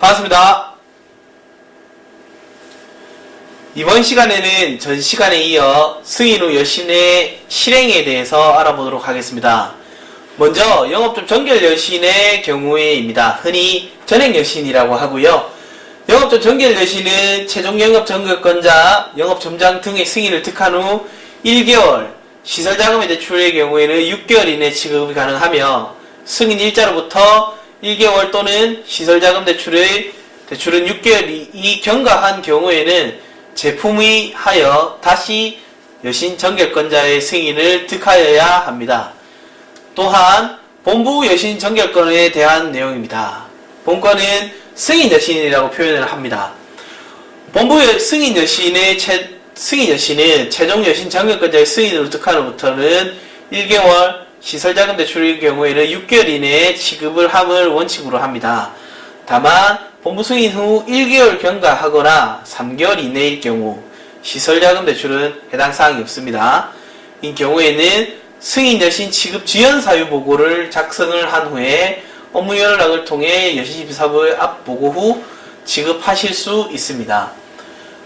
반갑습니다. 이번 시간에는 전 시간에 이어 승인 후 여신의 실행에 대해서 알아보도록 하겠습니다. 먼저 영업점 정결 여신의 경우에입니다. 흔히 전액 여신이라고 하고요. 영업점 정결 여신은 최종 영업 정결권자, 영업점장 등의 승인을 득한 후 1개월, 시설자금의 대출의 경우에는 6개월 이내 지급이 가능하며 승인 일자로부터 1개월 또는 시설자금 대출은 6개월이 경과한 경우에는 제품이 하여 다시 여신 정결권자의 승인을 득하여야 합니다. 또한 본부 여신 정결권에 대한 내용입니다. 본건은 승인 여신이라고 표현을 합니다. 본부 승인 여신은 최종 여신 정결권자의 승인으로 득한 후부터는 1개월, 시설자금 대출의 경우에는 6개월 이내에 지급을 함을 원칙으로 합니다. 다만 본부 승인 후 1개월 경과하거나 3개월 이내일 경우 시설자금 대출은 해당 사항이 없습니다. 이 경우에는 승인 여신 지급 지연 사유 보고를 작성을 한 후에 업무 연락을 통해 여신심사부의 앞 보고 후 지급하실 수 있습니다.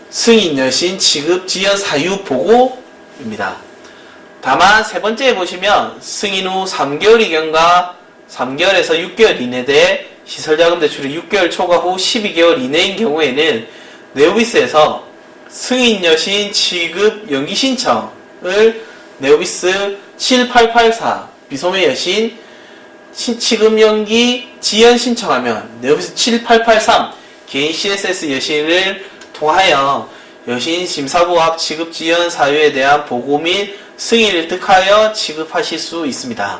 승인 여신 지급 지연 사유 보고입니다. 다만 세 번째에 보시면 승인 후 3개월이 경과 3개월에서 6개월 이내 대 시설자금 대출이 6개월 초과 후 12개월 이내인 경우에는 네오비스에서 승인 여신 지급 연기 신청을 네오비스 7884 비소매 여신 지급 연기 지연 신청하면 네오비스 7883 개인 CSS 여신을 통하여 여신 심사부 앞 지급 지연 사유에 대한 보고 및 승인을 득하여 지급하실 수 있습니다.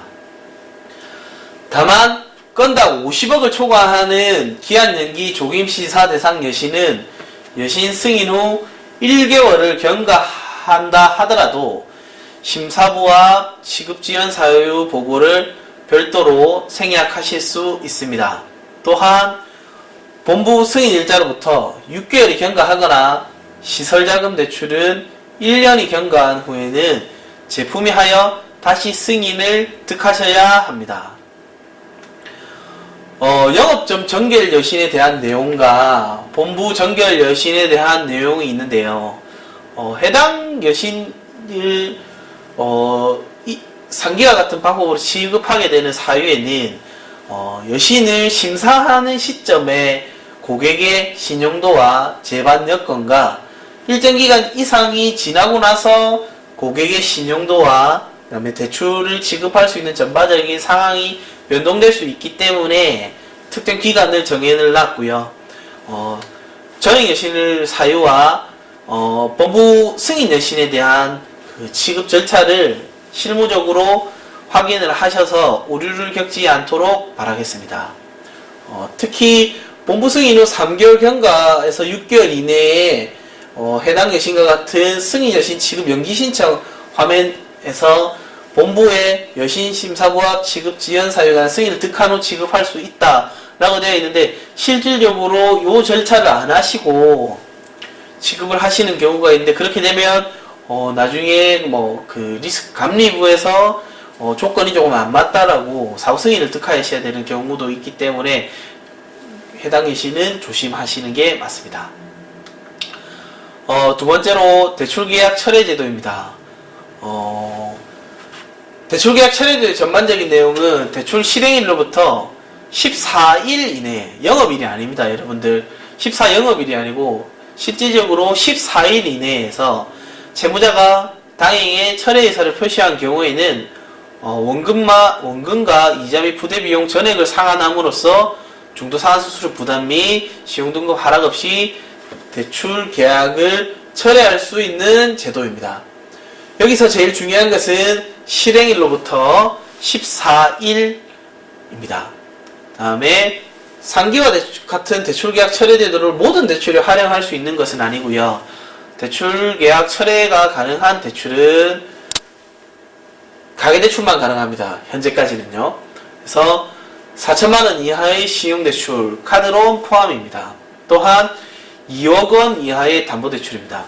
다만 건당 50억을 초과하는 기한 연기 조김 시사 대상 여신은 여신 승인 후 1개월을 경과한다 하더라도 심사부 앞 지급 지연 사유 보고를 별도로 생략하실 수 있습니다. 또한 본부 승인 일자로부터 6개월이 경과하거나 시설자금 대출은 1년이 경과한 후에는 제품이 하여 다시 승인을 득하셔야 합니다. 영업점 정결 여신에 대한 내용과 본부 정결 여신에 대한 내용이 있는데요. 해당 여신을 상기와 같은 방법으로 지급하게 되는 사유에는 여신을 심사하는 시점에 고객의 신용도와 재반 여건과 일정 기간 이상이 지나고 나서 고객의 신용도와 그다음에 대출을 지급할 수 있는 전반적인 상황이 변동될 수 있기 때문에 특정 기간을 정해를 놨고요. 전액 여신을 사유와 본부 승인 여신에 대한 그 지급 절차를 실무적으로 확인을 하셔서 오류를 겪지 않도록 바라겠습니다. 특히 본부 승인 후 3개월 경과에서 6개월 이내에 해당 여신과 같은 승인 여신 지급 연기 신청 화면에서 본부의 여신 심사부 앞 지급 지연 사유에 관한 승인을 득한 후 지급할 수 있다 라고 되어 있는데 실질적으로 이 절차를 안 하시고 지급을 하시는 경우가 있는데 그렇게 되면 나중에 그 리스크 감리부에서 조건이 조금 안 맞다라고 사후 승인을 득하셔야 되는 경우도 있기 때문에 해당 여신은 조심하시는 게 맞습니다. 두 번째로 대출계약 철회 제도입니다. 대출계약 철회제도의 전반적인 내용은 대출 실행일로부터 14일 이내, 영업일이 아닙니다. 여러분들 14영업일이 아니고 실질적으로 14일 이내에서 채무자가 당행에 철회 의사를 표시한 경우에는 원금과 이자 및 부대비용 전액을 상환함으로써 중도상환수수료 부담 및 시용등급 하락 없이 대출 계약을 철회할 수 있는 제도입니다. 여기서 제일 중요한 것은 실행일로부터 14일입니다. 다음에 상기와 같은 대출계약 철회 제도를 모든 대출에 활용할 수 있는 것은 아니고요. 대출계약 철회가 가능한 대출은 가계대출만 가능합니다. 현재까지는요. 그래서 4천만원 이하의 신용대출, 카드론 포함입니다. 또한 2억원 이하의 담보대출입니다.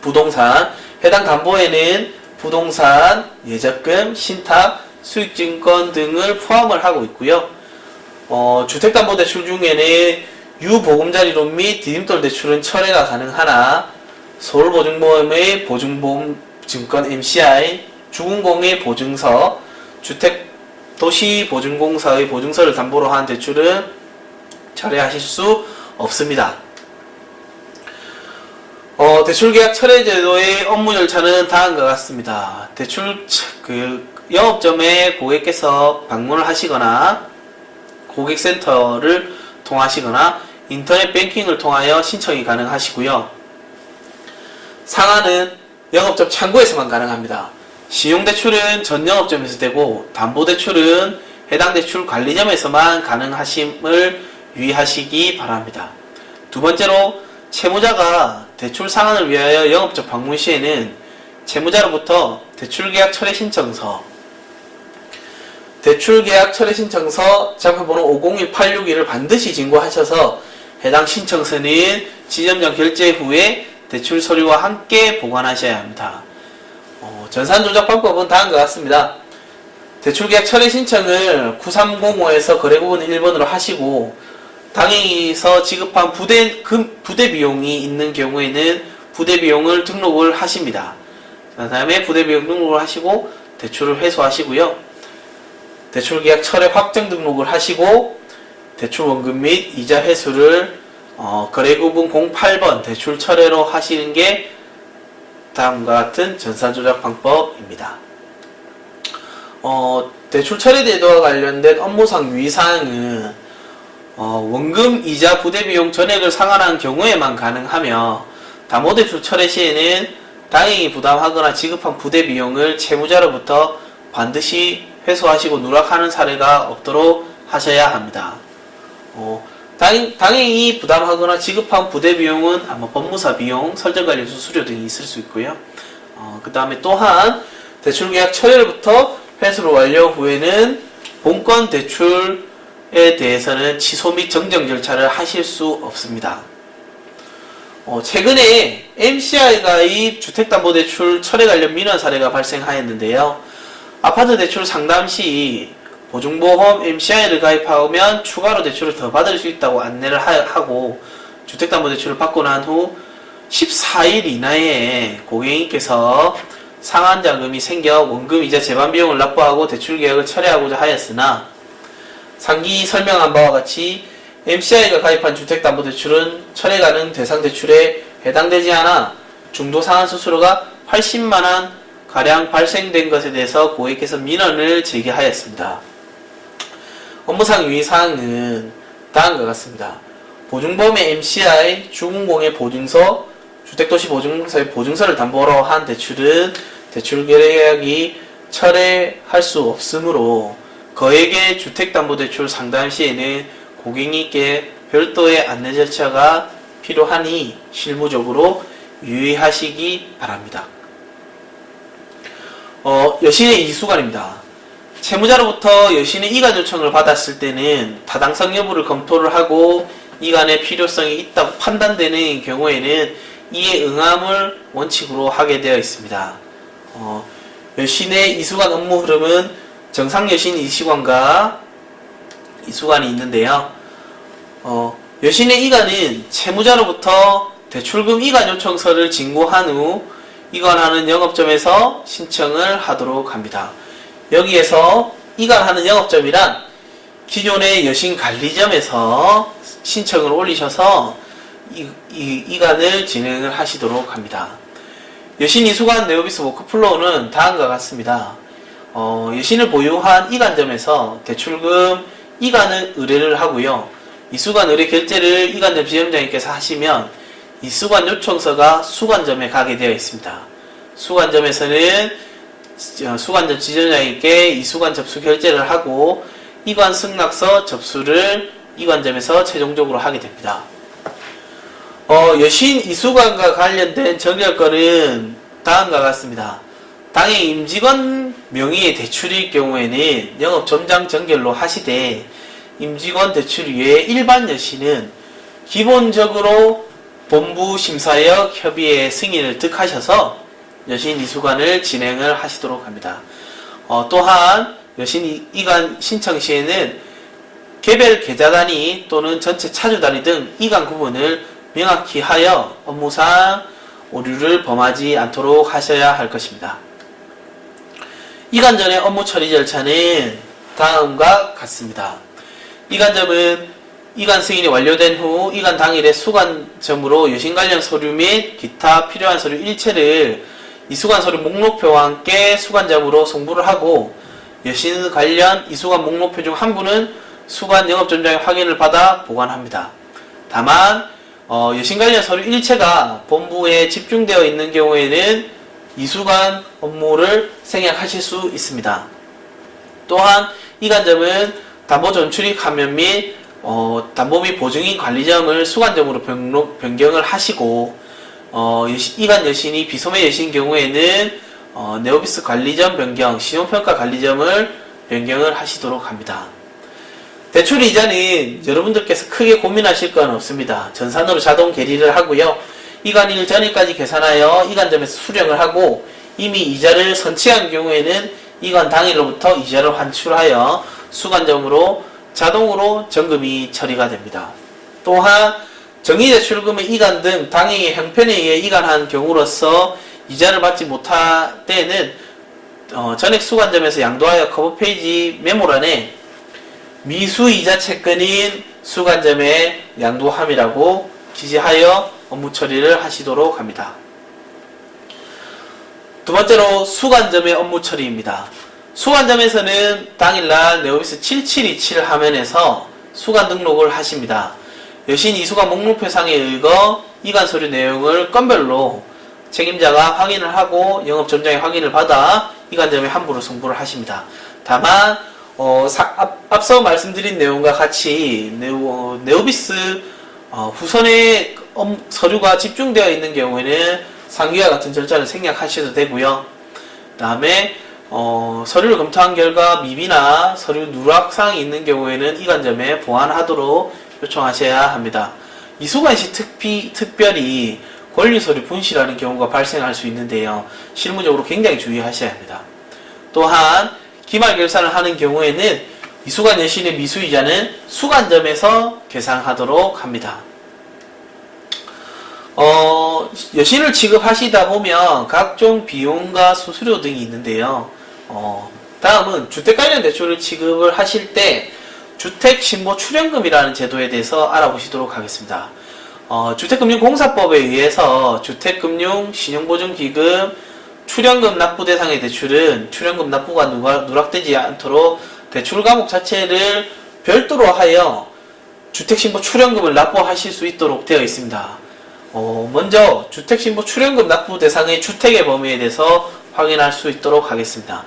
부동산, 해당 담보에는 부동산, 예적금, 신탁, 수익증권 등을 포함을 하고 있고요. 주택담보대출 중에는 유보금자리론 및 디딤돌 대출은 철회가 가능하나 서울보증보험의 보증보험증권 MCI, 주공공의 보증서, 주택도시보증공사의 보증서를 담보로 한 대출은 철회하실 수 없습니다. 대출계약 철회 제도의 업무 절차는 다음과 같습니다. 영업점에 고객께서 방문을 하시거나 고객센터를 통하시거나 인터넷 뱅킹을 통하여 신청이 가능하시고요. 상환은 영업점 창구에서만 가능합니다. 신용대출은 전 영업점에서 되고 담보대출은 해당 대출 관리점에서만 가능하심을 유의하시기 바랍니다. 두 번째로 채무자가 대출 상환을 위하여 영업점 방문 시에는 채무자로부터 대출계약 철회 신청서, 대출계약 철회 신청서 장표번호 501-861을 반드시 진구하셔서 해당 신청서는 지점장 결제 후에 대출 서류와 함께 보관하셔야 합니다. 전산조작 방법은 다음과 같습니다. 대출계약 철회 신청을 9305에서 거래구분 1번으로 하시고 당행에서 지급한 부대 비용이 있는 경우에는 부대 비용을 등록을 하십니다. 그 다음에 부대 비용 등록을 하시고 대출을 회수하시고요. 대출계약 철회 확정 등록을 하시고 대출 원금 및 이자 회수를 거래구분 08번 대출 철회로 하시는 게 다음과 같은 전산조작 방법입니다. 대출 철회 제도와 관련된 업무상 유의사항은 원금, 이자, 부대비용 전액을 상환한 경우에만 가능하며 담보대출 철회 시에는 당행이 부담하거나 지급한 부대비용을 채무자로부터 반드시 회수하시고 누락하는 사례가 없도록 하셔야 합니다. 당행이 부담하거나 지급한 부대비용은 아마 법무사 비용, 설정관리 수수료 등이 있을 수 있고요. 그 다음에 또한 대출계약 철회로부터 회수를 완료 후에는 본건 대출에 대해서는 취소 및 정정 절차를 하실 수 없습니다. 최근에 MCI가의 주택담보대출 철회 관련 민원 사례가 발생하였는데요. 아파트 대출 상담 시 보증보험 MCI를 가입하면 추가로 대출을 더 받을 수 있다고 안내를 하고 주택담보대출을 받고 난 후 14일 이내에 고객님께서 상환자금이 생겨 원금 이자 재반 비용을 납부하고 대출 계약을 철회하고자 하였으나 상기 설명한 바와 같이 MCI가 가입한 주택담보대출은 철회 가능 대상 대출에 해당되지 않아 중도상환 수수료가 80만원 가량 발생된 것에 대해서 고객께서 민원을 제기하였습니다. 업무상 유의사항은 다음과 같습니다. 보증보험의 MCI, 주공공의 보증서, 주택도시보증공사의 보증서를 담보로 한 대출은 대출계약이 철회할 수 없으므로 거액의 주택담보대출 상담 시에는 고객님께 별도의 안내 절차가 필요하니 실무적으로 유의하시기 바랍니다. 여신의 이수관입니다. 채무자로부터 여신의 이관 요청을 받았을 때는 타당성 여부를 검토를 하고 이관의 필요성이 있다고 판단되는 경우에는 이에 응함을 원칙으로 하게 되어 있습니다. 여신의 이수관 업무 흐름은 정상여신 이수관과 이수관이 있는데요. 여신의 이관은 채무자로부터 대출금 이관 요청서를 진구한 후 이관하는 영업점에서 신청을 하도록 합니다. 여기에서 이관하는 영업점이란 기존의 여신관리점에서 신청을 올리셔서 이관을 진행을 하시도록 합니다. 여신 이수관 네오비스 워크플로우는 다음과 같습니다. 여신을 보유한 이관점에서 대출금 이관을 의뢰를 하고요. 이수관 의뢰 결제를 이관점 지점장님께서 하시면 이수관 요청서가 수관점에 가게 되어 있습니다. 수관점에서는 수관점 지점장님께 이수관 접수 결제를 하고 이관 승낙서 접수를 이관점에서 최종적으로 하게 됩니다. 여신 이수관과 관련된 정결권은 다음과 같습니다. 당행 임직원 명의의 대출일 경우에는 영업점장 정결로 하시되 임직원 대출 외에 일반 여신은 기본적으로 본부 심사역 협의회 승인을 득하셔서 여신 이수관을 진행을 하시도록 합니다. 또한 여신 이관 신청 시에는 개별 계좌 단위 또는 전체 차주 단위 등 이관 구분을 명확히 하여 업무상 오류를 범하지 않도록 하셔야 할 것입니다. 이관 전의 업무 처리 절차는 다음과 같습니다. 이관점은 이관 승인이 완료된 후 이관 당일에 수관점으로 여신 관련 서류 및 기타 필요한 서류 일체를 이수관 서류 목록표와 함께 수관점으로 송부를 하고 여신 관련 이수관 목록표 중 한 부는 수관 영업점장의 확인을 받아 보관합니다. 다만 여신 관련 서류 일체가 본부에 집중되어 있는 경우에는 이수관 업무를 생략하실 수 있습니다. 또한 이관점은 담보점 출입하면 및 담보 및 보증인 관리점을 수관점으로 변경을 하시고 이관 여신이 비소매 여신 경우에는 네오비스 관리점 변경, 신용평가 관리점을 변경을 하시도록 합니다. 대출 이자는 여러분들께서 크게 고민하실 건 없습니다. 전산으로 자동 계리를 하고요. 이관일 전일까지 계산하여 이관점에서 수령을 하고 이미 이자를 선취한 경우에는 이관 당일로부터 이자를 환출하여 수관점으로 자동으로 정금이 처리가 됩니다. 또한 정리대출금의 이관 등 당행의 형편에 의해 이관한 경우로서 이자를 받지 못할 때에는 전액 수관점에서 양도하여 커버페이지 메모란에 미수이자 채권인 수관점에 양도함이라고 기재하여 업무 처리를 하시도록 합니다. 두 번째로 수관점의 업무 처리입니다. 수관점에서는 당일날 네오비스 7727 화면에서 수관 등록을 하십니다. 여신 이수관 목록표상에 의거 이관 서류 내용을 건별로 책임자가 확인을 하고 영업점장의 확인을 받아 이관점에 함부로 송부를 하십니다. 다만 앞서 말씀드린 내용과 같이 네오비스 후선에 서류가 집중되어 있는 경우에는 상위와 같은 절차를 생략하셔도 되고요. 그 다음에 서류를 검토한 결과 미비나 서류 누락사항이 있는 경우에는 이관점에 보완하도록 요청하셔야 합니다. 이수관 시 특별히 권리서류 분실하는 경우가 발생할 수 있는데요. 실무적으로 굉장히 주의하셔야 합니다. 또한 기말 결산을 하는 경우에는 이수관 여신의 미수이자는 수관점에서 계산하도록 합니다. 여신을 취급하시다 보면 각종 비용과 수수료 등이 있는데요. 다음은 주택 관련 대출을 취급을 하실 때 주택신고 출연금이라는 제도에 대해서 알아보시도록 하겠습니다. 주택금융공사법에 의해서 주택금융신용보증기금 출연금 납부 대상의 대출은 출연금 납부가 누락되지 않도록 대출 과목 자체를 별도로 하여 주택신고 출연금을 납부하실 수 있도록 되어 있습니다. 먼저 주택신고 출연금 납부 대상의 주택의 범위에 대해서 확인할 수 있도록 하겠습니다.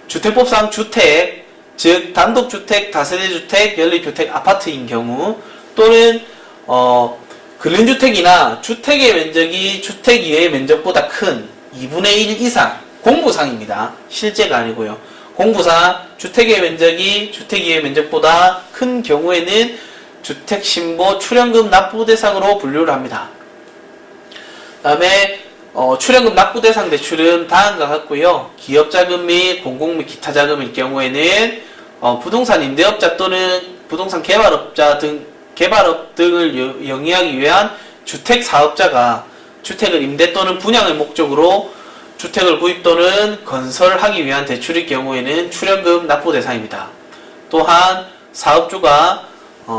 주택법상 주택, 즉 단독주택, 다세대주택, 연립주택, 아파트인 경우 또는 근린주택이나 주택의 면적이 주택 이외의 면적보다 큰 2분의 1 이상, 공부상입니다. 실제가 아니고요. 공부상 주택의 면적이 주택 이외의 면적보다 큰 경우에는 주택신고 출연금 납부 대상으로 분류를 합니다. 그 다음에 출연금 납부 대상 대출은 다음과 같고요. 기업자금 및 공공 및 기타 자금일 경우에는 부동산 임대업자 또는 부동산 개발업 등을 영위하기 위한 주택사업자가 주택을 임대 또는 분양의 목적으로 주택을 구입 또는 건설하기 위한 대출일 경우에는 출연금 납부 대상입니다. 또한 사업주가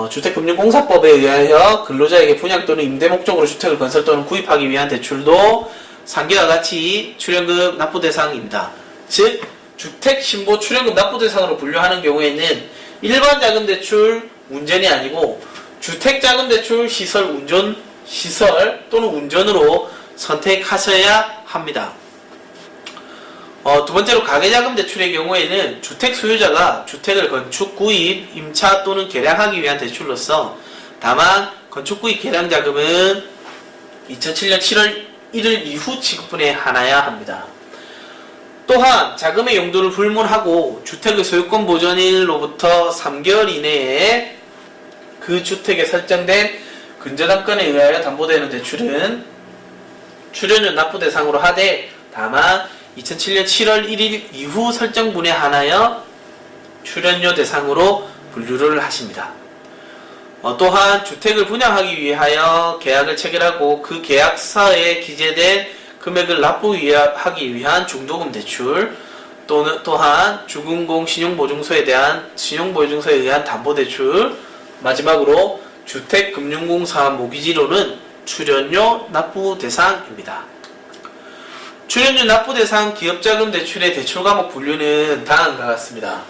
주택금융공사법에 의하여 근로자에게 분양 또는 임대 목적으로 주택을 건설 또는 구입하기 위한 대출도 상기와 같이 출연금 납부 대상입니다. 즉 주택신고 출연금 납부 대상으로 분류하는 경우에는 일반 자금대출 운전이 아니고 주택자금대출 시설 또는 운전으로 선택하셔야 합니다. 두 번째로 가계자금대출의 경우에는 주택 소유자가 주택을 건축, 구입, 임차 또는 개량하기 위한 대출로서 다만 건축, 구입, 개량 자금은 2007년 7월 1일 이후 지급분에 하나야 합니다. 또한 자금의 용도를 불문하고 주택의 소유권 보존일로부터 3개월 이내에 그 주택에 설정된 근저당권에 의하여 담보되는 대출은 출연료 납부 대상으로 하되 다만 2007년 7월 1일 이후 설정분에 한하여 출연료 대상으로 분류를 하십니다. 또한 주택을 분양하기 위하여 계약을 체결하고 그 계약서에 기재된 금액을 납부하기 위한 중도금 대출, 또한 주금공 신용보증서에 의한 담보대출, 마지막으로 주택금융공사 모기지로는 출연료 납부 대상입니다. 출연료 납부 대상 기업자금 대출의 대출 과목 분류는 다음과 같습니다.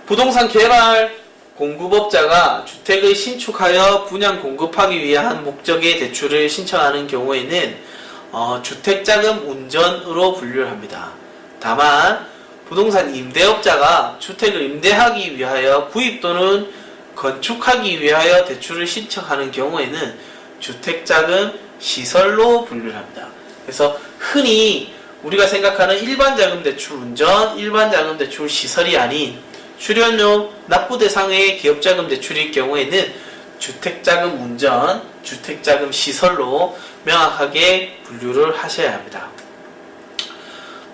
부동산 개발 공급업자가 주택을 신축하여 분양 공급하기 위한 목적의 대출을 신청하는 경우에는 주택자금 운전으로 분류를 합니다. 다만 부동산 임대업자가 주택을 임대하기 위하여 구입 또는 건축하기 위하여 대출을 신청하는 경우에는 주택자금 시설로 분류를 합니다. 그래서 흔히 우리가 생각하는 일반자금대출 운전, 일반자금대출 시설이 아닌 출연료 납부 대상의 기업자금 대출일 경우에는 주택자금 운전, 주택자금 시설로 명확하게 분류를 하셔야 합니다.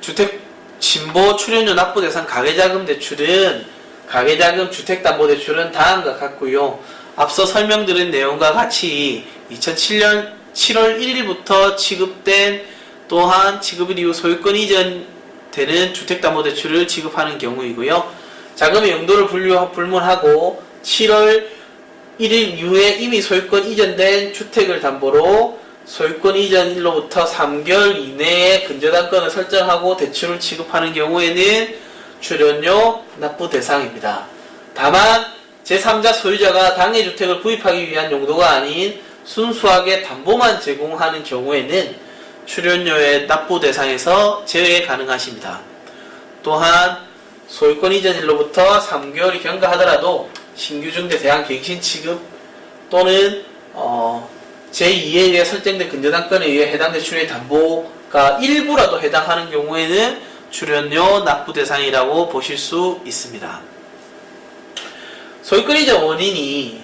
주택 신보 출연료 납부 대상 가계자금 대출은 가계자금 주택담보대출은 다음과 같고요. 앞서 설명드린 내용과 같이 2007년 7월 1일부터 취급된 또한 취급일 이후 소유권 이전되는 주택담보대출을 지급하는 경우이고요. 자금의 용도를 불문하고 7월 1일 이후에 이미 소유권 이전된 주택을 담보로 소유권 이전일로부터 3개월 이내에 근저당권을 설정하고 대출을 취급하는 경우에는 출연료 납부 대상입니다. 다만 제3자 소유자가 당해 주택을 구입하기 위한 용도가 아닌 순수하게 담보만 제공하는 경우에는 출연료의 납부 대상에서 제외 가능하십니다. 또한 소유권 이전일로부터 3개월이 경과하더라도 신규 중개 대항 갱신 취급 또는 제2에 의해 설정된 근저당권에 의해 해당 대출의 담보가 일부라도 해당하는 경우에는 출연료 납부 대상이라고 보실 수 있습니다. 소유권 이전 원인이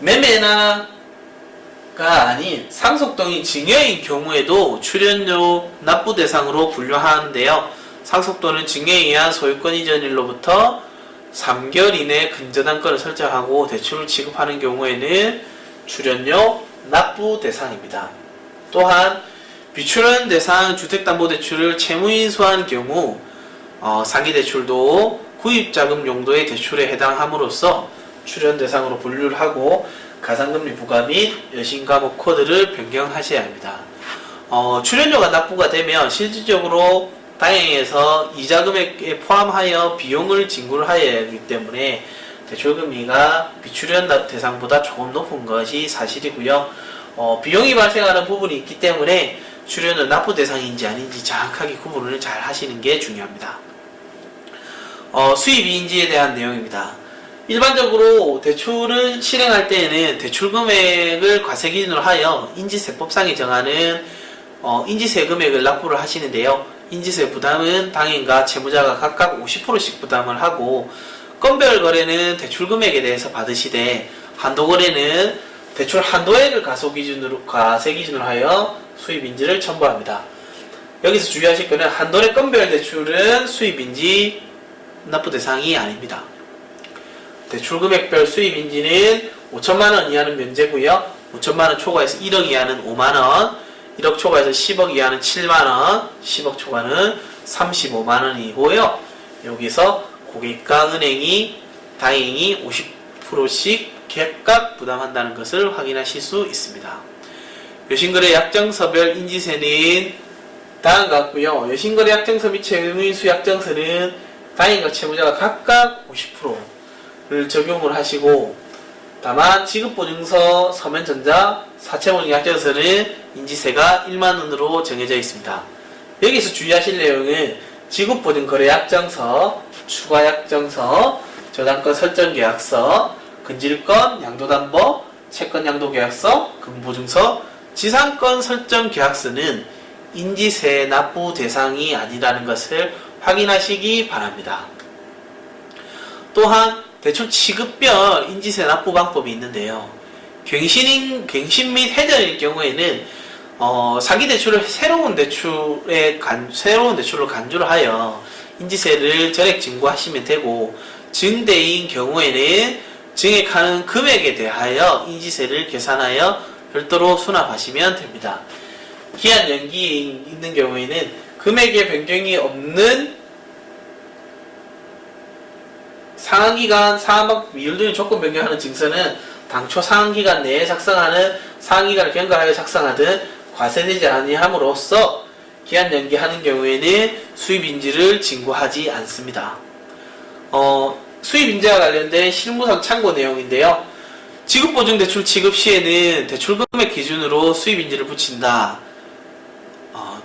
매매나가 아닌 상속동인 증여인 경우에도 출연료 납부 대상으로 분류하는데요. 상속도는 증여에 의한 소유권 이전일로부터 3개월 이내에 근저당권을 설정하고 대출을 지급하는 경우에는 출연료 납부 대상입니다. 또한 비출연 대상 주택담보대출을 채무인수한 경우 사기대출도 구입자금 용도의 대출에 해당함으로써 출연 대상으로 분류를 하고 가산금리 부과 및 여신과목 코드를 변경하셔야 합니다. 출연료가 납부가 되면 실질적으로 당행에서 이자 금액에 포함하여 비용을 징구를 하여야 하기 때문에 대출금리가 비출연 대상보다 조금 높은 것이 사실이고요. 비용이 발생하는 부분이 있기 때문에 출연은 납부 대상인지 아닌지 정확하게 구분을 잘 하시는 게 중요합니다. 수입인지에 대한 내용입니다. 일반적으로 대출을 실행할 때에는 대출 금액을 과세 기준으로 하여 인지세법상에 정하는 인지세 금액을 납부를 하시는데요. 인지세 부담은 당인과 채무자가 각각 50%씩 부담을 하고 건별 거래는 대출 금액에 대해서 받으시되 한도 거래는 대출 한도액을 과세 기준으로 하여 수입인지를 첨부합니다. 여기서 주의하실 것은 한도의 건별 대출은 수입인지 납부 대상이 아닙니다. 대출 금액별 수입인지는 5천만원 이하는 면제고요. 5천만원 초과해서 1억 이하는 5만원, 1억 초과해서 10억 이하는 7만원, 10억 초과는 35만원이고요. 여기서 고객과 은행이 당연히 50%씩 객값 부담한다는 것을 확인하실 수 있습니다. 여신거래 약정서별 인지세는 다음과 같고요. 여신거래 약정서 및 채무인수 약정서는 당인과 채무자가 각각 50%를 적용을 하시고 다만 지급보증서, 서면전자, 사채보증 약정서는 인지세가 1만원으로 정해져 있습니다. 여기서 주의하실 내용은 지급보증거래 약정서, 추가약정서, 저당권 설정계약서, 근질권, 양도담보, 채권 양도계약서, 금보증서, 지상권 설정계약서는 인지세 납부 대상이 아니라는 것을 확인하시기 바랍니다. 또한 대출 취급별 인지세 납부 방법이 있는데요. 갱신 및 해전일 경우에는 사기 대출을 새로운 대출로 간주를 하여 인지세를 전액 징구하시면 되고 증대인 경우에는 증액하는 금액에 대하여 인지세를 계산하여 별도로 수납하시면 됩니다. 기한 연기에 있는 경우에는 금액의 변경이 없는 상한기간, 상한박 미율 등의 조건 변경하는 증서는 당초 상한기간 내에 작성하는 상한기간을 경과하여 작성하든 과세되지 아니함으로써 기한 연기하는 경우에는 수입인지를 징구하지 않습니다. 수입인지와 관련된 실무상 참고 내용인데요. 지급보증대출 지급 시에는 대출금액 기준으로 수입인지를 붙인다.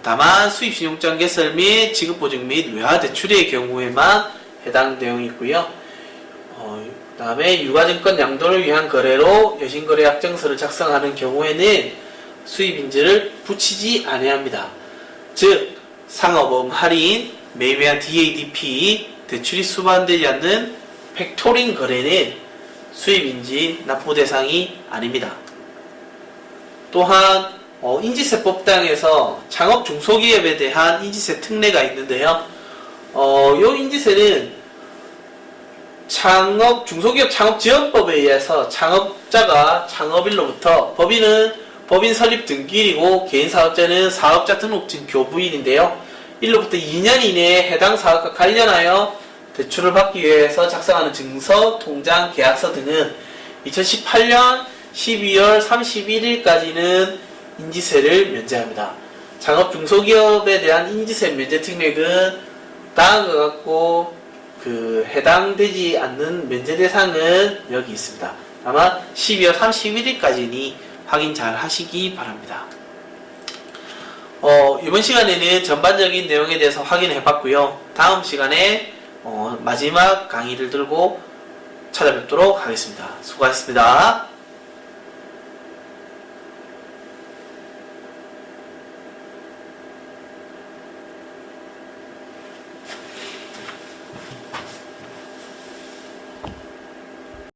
다만 수입신용장 개설 및 지급보증 및 외화대출의 경우에만 해당 내용이 있고요. 그 다음에 유가증권 양도를 위한 거래로 여신거래약정서를 작성하는 경우에는 수입인지를 붙이지 아니합니다. 즉 상업보험 할인, 매매한 DADP, 대출이 수반되지 않는 팩토링 거래는 수입인지 납부 대상이 아닙니다. 또한 인지세법 당에서 창업 중소기업에 대한 인지세 특례가 있는데요. 이 인지세는 중소기업 창업지원법에 의해서 창업자가 창업일로부터 법인 설립 등기일이고 개인사업자는 사업자 등록증 교부일인데요. 일로부터 2년 이내에 해당 사업과 관련하여 대출을 받기 위해서 작성하는 증서, 통장, 계약서 등은 2018년 12월 31일까지는 인지세를 면제합니다. 창업 중소기업에 대한 인지세 면제 특례는 다음과 같고 해당되지 않는 면제 대상은 여기 있습니다. 아마 12월 31일까지니 확인 잘 하시기 바랍니다. 이번 시간에는 전반적인 내용에 대해서 확인해 봤고요. 다음 시간에 마지막 강의를 들고 찾아뵙도록 하겠습니다. 수고하셨습니다.